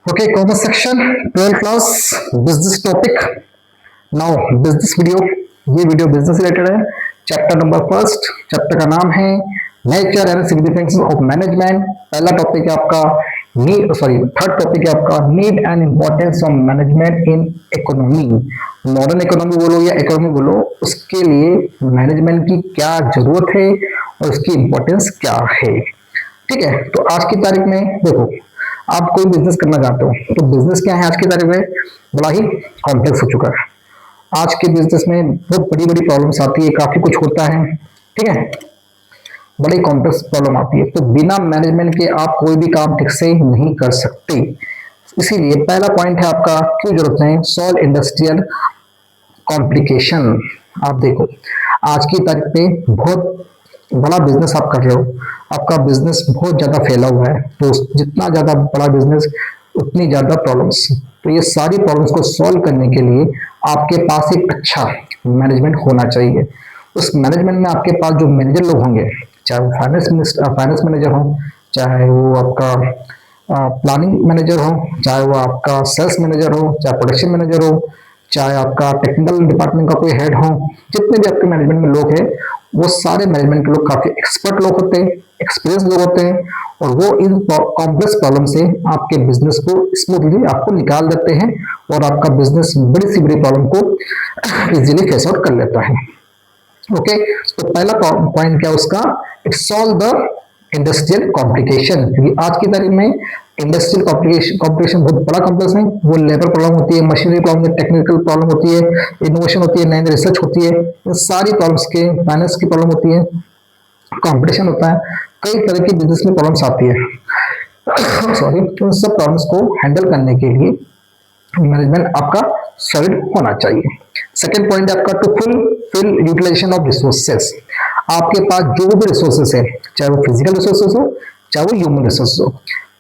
Okay, commerce section, 12th class, business topic. Now, business video. ये video business related है। Chapter number first, chapter का नाम है nature and significance of management. पहला topic है आपका थर्ड टॉपिक है आपका need and importance of management in economy. Modern economy बोलो या इकोनॉमी बोलो, उसके लिए मैनेजमेंट की क्या जरूरत है और उसकी इम्पोर्टेंस क्या है। ठीक है, तो आज की तारीख में देखो, आप कोई बिजनेस करना चाहते हो तो बिजनेस क्या है आज की तारीख में, बड़ा ही कॉम्प्लेक्स हो चुका है। आज के बिजनेस में बहुत बड़ी बड़ी प्रॉब्लम्स आती है, काफी कुछ होता है। ठीक है, बड़ी कॉम्प्लेक्स प्रॉब्लम आती है, तो बिना मैनेजमेंट के आप कोई भी काम ठीक से नहीं कर सकते। इसीलिए पहला पॉइंट है आपका, क्यों जरूरत है सॉल्व इंडस्ट्रियल कॉम्प्लिकेशन। आप देखो, आज की तारीख पे बहुत बड़ा बिजनेस आप कर रहे हो, आपका बिजनेस बहुत ज्यादा फैला हुआ है, तो जितना ज्यादा बड़ा बिजनेस उतनी ज्यादा प्रॉब्लम्स। तो ये सारी प्रॉब्लम्स को सॉल्व करने के लिए आपके पास एक अच्छा मैनेजमेंट होना चाहिए। उस मैनेजमेंट में आपके पास जो मैनेजर लोग होंगे, चाहे वो फाइनेंस मैनेजर हो, चाहे वो आपका प्लानिंग मैनेजर हो, चाहे वो आपका सेल्स मैनेजर हो, चाहे प्रोडक्शन मैनेजर हो, चाहे आपका टेक्निकल डिपार्टमेंट का कोई हेड हो, जितने भी आपके मैनेजमेंट में लोग हैं, वो सारे मैनेजमेंट के लोग काफी एक्सपर्ट लोग होते हैं, एक्सपीरियंस लोग होते हैं, और वो इन कॉम्प्लेक्स प्रॉब्लम से आपके बिजनेस को स्मूथली आपको निकाल देते हैं और आपका बिजनेस बड़ी सी बड़ी प्रॉब्लम को इजीली फेस आउट कर लेता है। ओके, तो पहला पॉइंट क्या उसका, it solve the industrial complication. क्योंकि आज की तारीख में इंडस्ट्रियल कॉम्प्लिकेशन बहुत बड़ा कॉम्प्लेक्स है। वो लेबर प्रॉब्लम होती है, मशीनरी प्रॉब्लम है, टेक्निकल प्रॉब्लम होती है, इनोवेशन होती है, नई रिसर्च होती है, इन सारी प्रॉब्लम्स के फाइनेंस की प्रॉब्लम होती है, कंपटीशन होता है, कई तरह की बिजनेस में प्रॉब्लम्स आती है। सॉरी, तो उन सब प्रॉब्लम्स को हैंडल करने के लिए मैनेजमेंट आपका सॉलिड होना चाहिए। सेकेंड पॉइंट है आपका, to full utilization of resources. आपके पास जो भी रिसोर्सेस है, चाहे वो फिजिकल रिसोर्सेस हो, चाहे वो ह्यूमन रिसोर्सेस हो।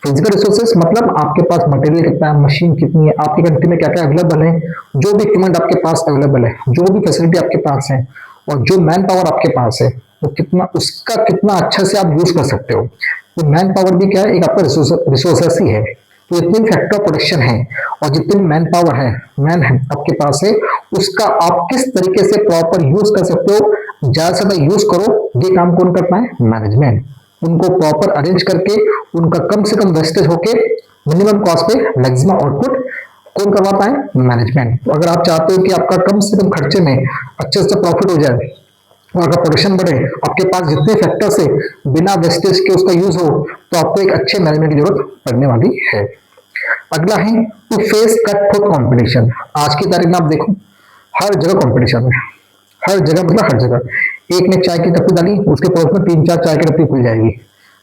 फिजिकल रिसोर्सेस मतलब आपके पास मटेरियल कितना है, मशीन कितनी है, आपकी कंट्री में क्या क्या अवेलेबल है, जो भी इक्विपमेंट आपके पास अवेलेबल है, जो भी फैसिलिटी आपके पास है, और जो मैन पावर आपके पास है, वो कितना, उसका कितना अच्छा से आप यूज कर सकते हो। तो मैन पावर भी क्या है, एक आपका रिसोर्सेस ही है। तो जितनी फैक्टर ऑफ प्रोडक्शन है और जितनी मैन पावर है, मैन है आपके पास है, उसका आप किस तरीके से प्रॉपर यूज कर सकते हो, ज्यादा से ज्यादा यूज करो, ये काम कौन करता है, मैनेजमेंट। उनको प्रॉपर अरेंज करके उनका कम से कम वेस्टेज होके मिनिमम कॉस्ट पे मैक्सिमम आउटपुट कौन करवाता है, मैनेजमेंट। तो अगर आप चाहते हो कि आपका कम से कम खर्चे में अच्छे से प्रॉफिट हो जाए और अगर प्रोडक्शन बढ़े, आपके पास जितने फैक्टर्स है बिना वेस्टेज के उसका यूज हो, तो आपको एक अच्छे मैनेजमेंट की जरूरत पड़ने वाली है। अगला है to face cut throat competition. आज की तारीख में आप देखो, हर जगह कंपटीशन है, हर जगह मतलब हर जगह। एक ने चाय की टपरी डाली, उसके पड़ोस में तीन चार चाय की टपरी खुल जाएगी,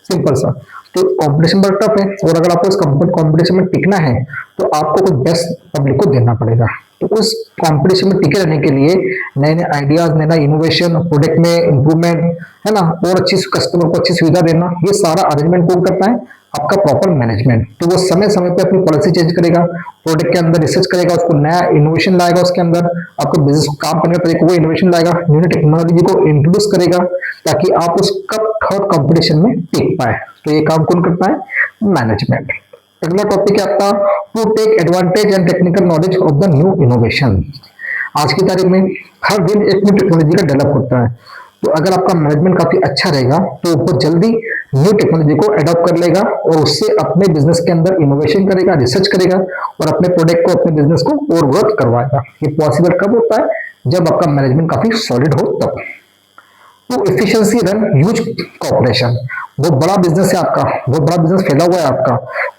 सिंपल सा। तो कंपटीशन बड़ा टफ है, और अगर आपको इस कंपटीशन में टिकना है तो आपको कुछ बेस्ट पब्लिक को देना पड़ेगा। तो उस कंपटीशन में टिके रहने के लिए नए नए आइडियाज, नए नए इनोवेशन, प्रोडक्ट में इंप्रूवमेंट, है ना, और अच्छी कस्टमर को अच्छी सुविधा देना, ये सारा अरेंजमेंट कौन करता है, आपका प्रॉपर मैनेजमेंट। तो वो समय समय पे अपनी पॉलिसी चेंज करेगा, प्रोडक्ट के अंदर रिसर्च करेगा, उसको नया इनोवेशन लाएगा, उसके अंदर आपको बिजनेस को काम करने का तरीका वो इनोवेशन लाएगा, न्यू टेक्नोलॉजी को इंट्रोड्यूस करेगा, ताकि आप उस कप थर्ड कंपटीशन में टिक पाए। तो ये काम कौन करता है, मैनेजमेंट। अगला टॉपिक है आपका, to take advantage and technical knowledge of the new innovation. आज की तारीख में हर दिन एक न्यू टेक्नोलॉजी का डेवलप होता है, तो अगर आपका मैनेजमेंट काफी अच्छा रहेगा तो वो जल्दी न्यू टेक्नोलॉजी को अडॉप्ट कर लेगा और उससे अपने बिजनेस के अंदर इनोवेशन करेगा, रिसर्च करेगा, और अपने प्रोडक्ट को, अपने बिजनेस को और ग्रोथ करवाएगा। ये पॉसिबल कब होता है, जब आपका मैनेजमेंट काफी सॉलिड हो तब। To efficiency run huge corporation. बहुत बड़ा बिजनेस है आपका, बहुत बड़ा बिजनेस फैला हुआ है आपका,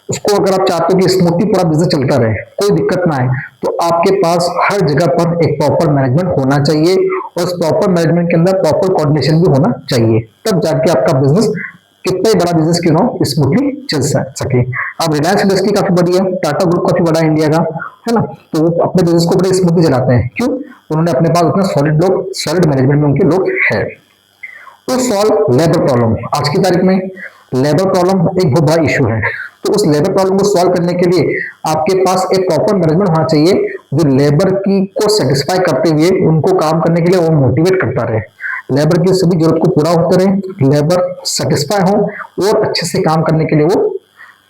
उसको अगर आप चाहते हो कि स्मूथली पूरा बिजनेस चलता रहे, कोई दिक्कत ना आए, तो आपके पास हर जगह पर एक प्रॉपर मैनेजमेंट होना चाहिए, और उस प्रॉपर मैनेजमेंट के अंदर प्रॉपर कोऑर्डिनेशन भी होना चाहिए, तब जाके आपका बिजनेस कितना ही बड़ा बिजनेस क्यों ना हो स्मूथली चल सके। अब रिलायंस इंडस्ट्री काफी बड़ी है, टाटा ग्रुप काफी बड़ा है इंडिया का, है ना, तो वो अपने बिजनेस को बड़े स्मूथली चलाते हैं। क्यों, उन्होंने अपने पास उतना सॉलिड लोग, सॉलिड मैनेजमेंट में उनके लोग है। तो सॉल्व लेबर प्रॉब्लम। आज की तारीख में लेबर प्रॉब्लम एक बहुत बड़ा इशू है, तो उस लेबर प्रॉब्लम को सॉल्व करने के लिए आपके पास एक प्रॉपर मैनेजमेंट होना चाहिए, जो लेबर की को सेटिस्फाई करते हुए उनको काम करने के लिए वो मोटिवेट करता रहे, लेबर की सभी जरूरत को पूरा होते रहे, लेबर सेटिस्फाई हो और अच्छे से काम करने के लिए वो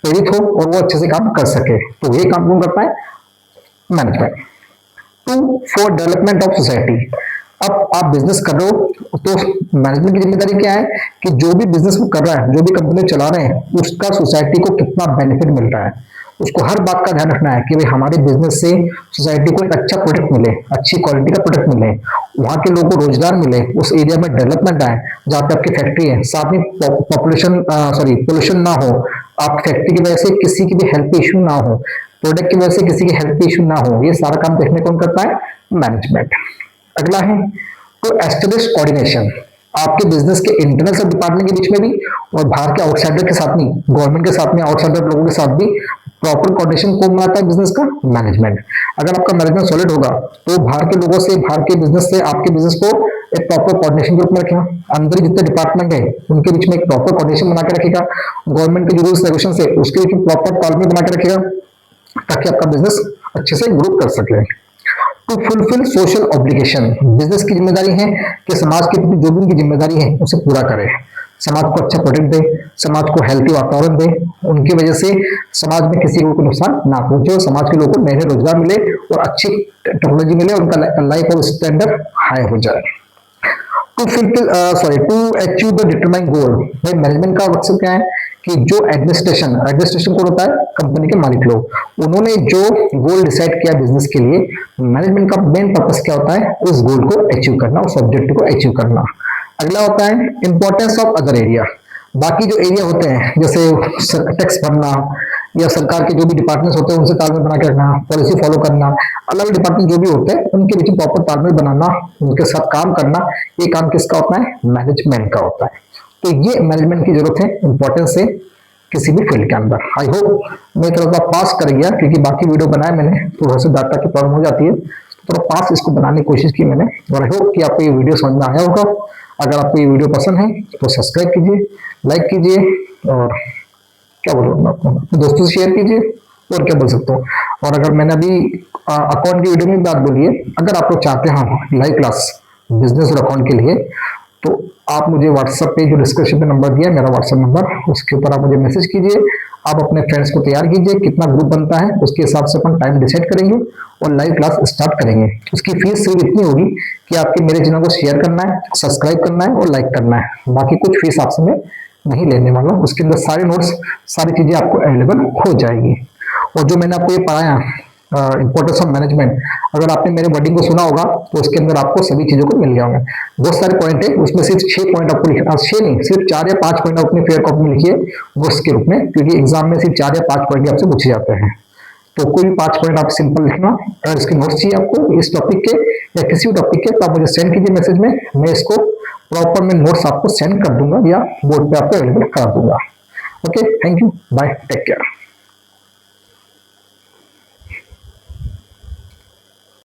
प्रेरित हो और वो अच्छे से काम कर सके। तो ये काम कौन करता है? Management. To, for development of society. अब आप बिजनेस कर रहे हो तो मैनेजमेंट की जिम्मेदारी क्या है कि जो भी बिजनेस वो कर रहा है, जो भी कंपनी चला रहे हैं, उसका सोसाइटी को कितना बेनिफिट मिल रहा है, उसको हर बात का ध्यान रखना है कि भाई हमारे बिजनेस से सोसाइटी को एक अच्छा प्रोडक्ट मिले, अच्छी क्वालिटी का प्रोडक्ट मिले, वहां के लोगों को रोजगार मिले, उस एरिया में डेवलपमेंट आए जहाँ पे आपकी फैक्ट्री है, साथ में पॉपुलेशन पोल्यूशन ना हो, आपकी फैक्ट्री की वजह से किसी की भी हेल्थ इश्यू ना हो, प्रोडक्ट की वजह से किसी की हेल्थ इश्यू ना हो। ये सारा काम देखने कौन करता है? मैनेजमेंट। अगला है टू एस्टेब्लिश कोऑर्डिनेशन। आपके बिजनेस के इंटरनल सब डिपार्टमेंट के बीच में भी और बाहर के आउटसाइडर के साथ भी, गवर्नमेंट के साथ में, आउटसाइडर लोगों के साथ भी प्रॉपर कोऑर्डिनेशन कौन बनाता है? बिजनेस का मैनेजमेंट। अगर आपका मैनेजमेंट सॉलिड होगा तो बाहर के लोगों से, बाहर के बिजनेस से आपके बिजनेस को एक प्रॉपर कोऑर्डिनेशन के रूप में रखेगा। अंदर जितने डिपार्टमेंट है उनके बीच में एक प्रॉपर कोऑर्डिनेशन बना के रखेगा। गवर्नमेंट के जो रूल्स रेगुलेशन है उसके बीच में प्रॉपर तालमेल बना के रखेगा ताकि आपका बिजनेस अच्छे से ग्रो कर सके। To fulfil social obligation. Business की जिम्मेदारी है कि समाज के प्रति जो भी उनकी जिम्मेदारी है उसे पूरा करे, समाज को अच्छा प्रोडक्ट दे, समाज को हेल्थी वातावरण दे, उनकी वजह से समाज में किसी को नुकसान ना पहुंचे, समाज के लोगों को नए नए रोजगार मिले और अच्छी टेक्नोलॉजी मिले, उनका लाइफ और स्टैंडर्ड हाई हो जाए। टू अचीव द डिटरमाइन गोल। भाई मैनेजमेंट का मकसद क्या है कि जो एडमिनिस्ट्रेशन कौन होता है? कंपनी के मालिक लोग, उन्होंने जो गोल डिसाइड किया बिजनेस के लिए, मैनेजमेंट का मेन पर्पस क्या होता है? उस गोल को अचीव करना, उस ऑब्जेक्टिव को अचीव करना। अगला होता है इंपॉर्टेंस ऑफ अदर एरिया। बाकी जो एरिया होते हैं जैसे टैक्स भरना या सरकार के जो भी डिपार्टमेंट्स होते हैं उनसे तालमेल बना के रखना, पॉलिसी फॉलो करना, अलग डिपार्टमेंट जो भी होते हैं उनके बीच में प्रॉपर तालमेल बनाना, उनके साथ काम करना, ये काम किसका होता है? मैनेजमेंट का होता है। तो ये मैनेजमेंट की जरूरत है, इंपॉर्टेंस है किसी भी फील्ड के अंदर। आई होप मैं थोड़ा सा पास कर गया क्योंकि बाकी वीडियो बनाया मैंने, थोड़ा सा डाटा की प्रॉब्लम हो जाती है, तो थोड़ा पास इसको बनाने की कोशिश की मैंने, और आई होप कि आपको ये वीडियो समझ में आया होगा। अगर आपको ये वीडियो पसंद है तो सब्सक्राइब कीजिए, लाइक कीजिए और क्या बोलूँ मैं आपको, अपने दोस्तों से शेयर कीजिए और क्या बोल सकता हूँ। और अगर मैंने अभी अकाउंट की वीडियो में बात बोली है, अगर आप लोग चाहते हो लाइव क्लास बिजनेस और अकाउंट के लिए तो आप मुझे व्हाट्सएप पे जो डिस्क्रिप्शन पे नंबर दिया है मेरा व्हाट्सएप नंबर, उसके ऊपर आप मुझे मैसेज कीजिए। आप अपने फ्रेंड्स को तैयार कीजिए, कितना ग्रुप बनता है उसके हिसाब से अपन टाइम डिसाइड करेंगे और लाइव क्लास स्टार्ट करेंगे। उसकी फीस सिर्फ इतनी होगी कि आपके मेरे चैनल को शेयर करना है, सब्सक्राइब करना है और लाइक करना है, बाकी कुछ फीस आपसे मैं नहीं लेने वाला हूँ। उसके अंदर सारे नोट्स, सारी चीजें आपको अवेलेबल हो जाएगी। और जो मैंने आपको ये पढ़ाया इंपॉर्टेंस ऑफ मैनेजमेंट, अगर आपने मेरे वर्डिंग को सुना होगा तो उसके अंदर आपको सभी चीजों को मिल गया होगा। बहुत सारे पॉइंट है, उसमें सिर्फ 6 पॉइंट आपको लिखना, 6 नहीं सिर्फ 4 या 5 पॉइंट अपनी फेयर कॉपी में लिखिए नोट्स के रूप में, क्योंकि एग्जाम में सिर्फ 4 या 5 पॉइंट आपसे पूछे जाते हैं। तो कोई भी 5 पॉइंट आप सिंपल लिखना। अगर इसके नोट्स चाहिए आपको इस टॉपिक के या किसी भी टॉपिक के तो आप मुझे सेंड कीजिए मैसेज में, मैं इसको प्रॉपर में नोट्स आपको सेंड कर दूंगा या बोर्ड पे आपको अवेलेबल करा दूंगा। Okay, thank you, bye, take care.